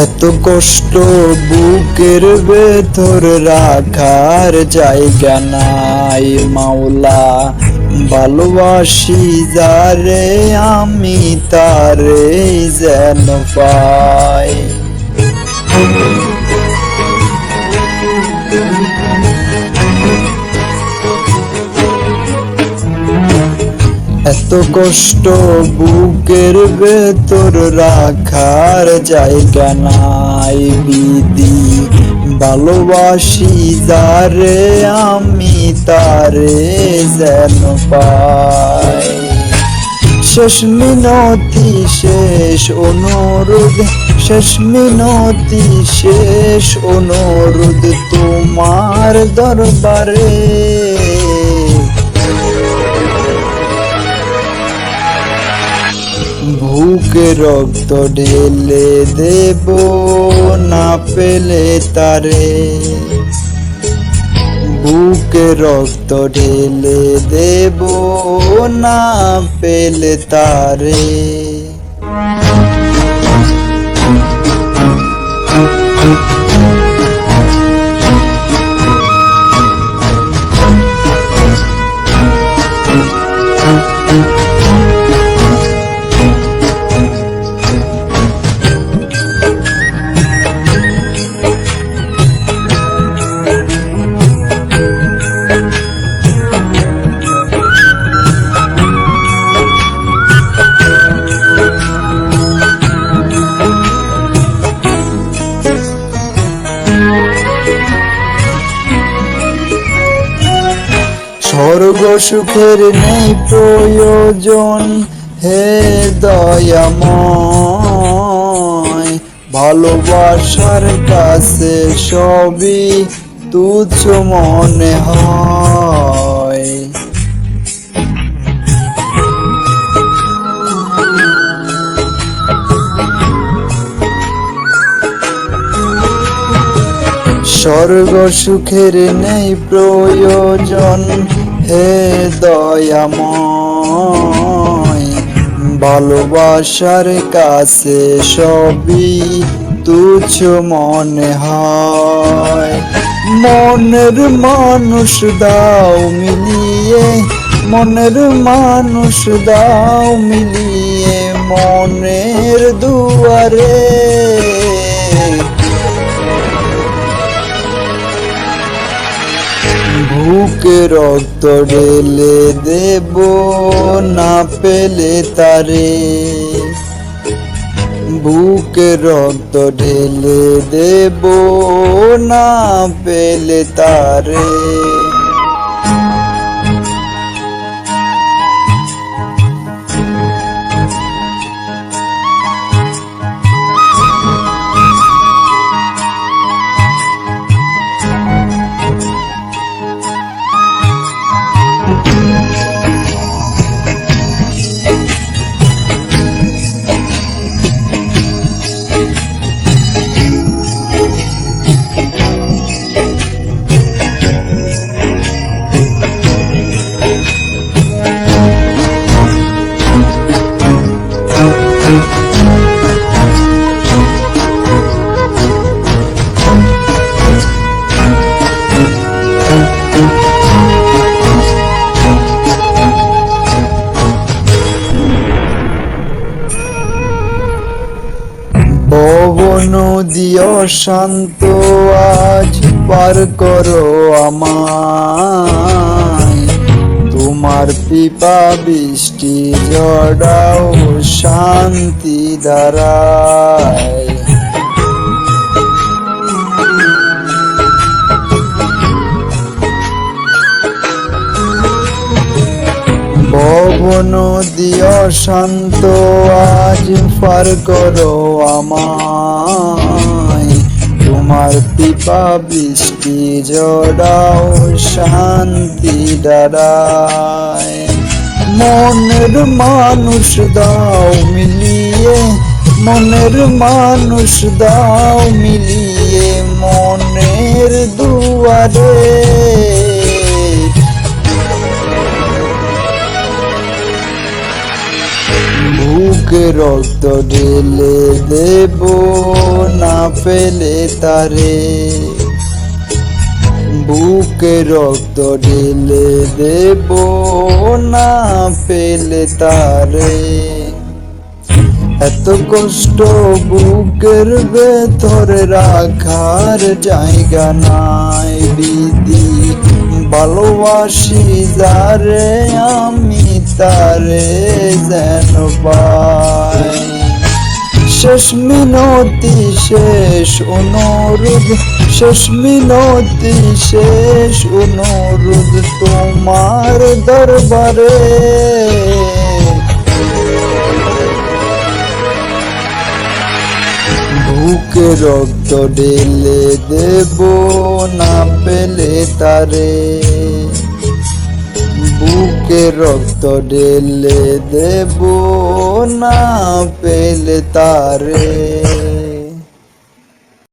এত কষ্ট বুকের ভেতর রাখার জায়গা নাই মাওলা, ভালোবাসি যারে আমি তারে যেন পাই। এত কষ্ট বুকের ভেতর রাখার জায়গা নাই বিধি, ভালোবাসি যারে আমি তারে যেন পাই। শেষ মিনতি শেষ অনুরোধ, শেষ মিনতি শেষ অনুরোধ তোমার দরবারে। বুকে রক্ত ঢেলে দেব না পেলে তারে, বুকে রক্ত ঢেলে দেব না পেলে তারে। স্বর্গ সুখের নেই প্রয়োজন হে দয়াময়, ভালোবাসার কাছে সবই তুচ্ছ মনে হয়। স্বর্গ সুখের নেই প্রয়োজন হে দয়াময়, ভালোবাসার কাছে সবই তুচ্ছ মনে হয়। মনের মানুষ দাও মিলিয়ে, মনের মানুষ দাও মিলিয়ে মনের দুয়ারে। বুকে রক্ত ঢেলে দেব না পেলে তারে, বুকে রক্ত ঢেলে দেব না পেলে তারে। নদী অশান্ত আজ পার করো আমায়, তোমার পিপা বৃষ্টি জড়াও শান্তি দ্বারায়। দিও শান্ত আজ পার করো আমায় তোমার পিপা বৃষ্টি জড়াও শান্তি দাঁড়ায় মনের মানুষ দাও মিলিয়ে মনের মানুষ দাও মিলিয়ে মনের দুয়ারে বুকে রক্ত ঢেলে দেব না পেলে তারে বুকে রক্ত ঢেলে দেব না পেলে তারে এত কষ্ট বুকের ভেতরে রাখার জায়গা নাই দিদি ভালোবাসি যারে আমি তারে যেন পাই শেষ মিনতি শেষ অনুরোধ শেষ মিনতি শেষ অনুরোধ তোমার দরবারে বুকে রক্ত ঢেলে দেব না পেলে তারে বুকে রক্ত ঢেলে দেব না পেলে তারে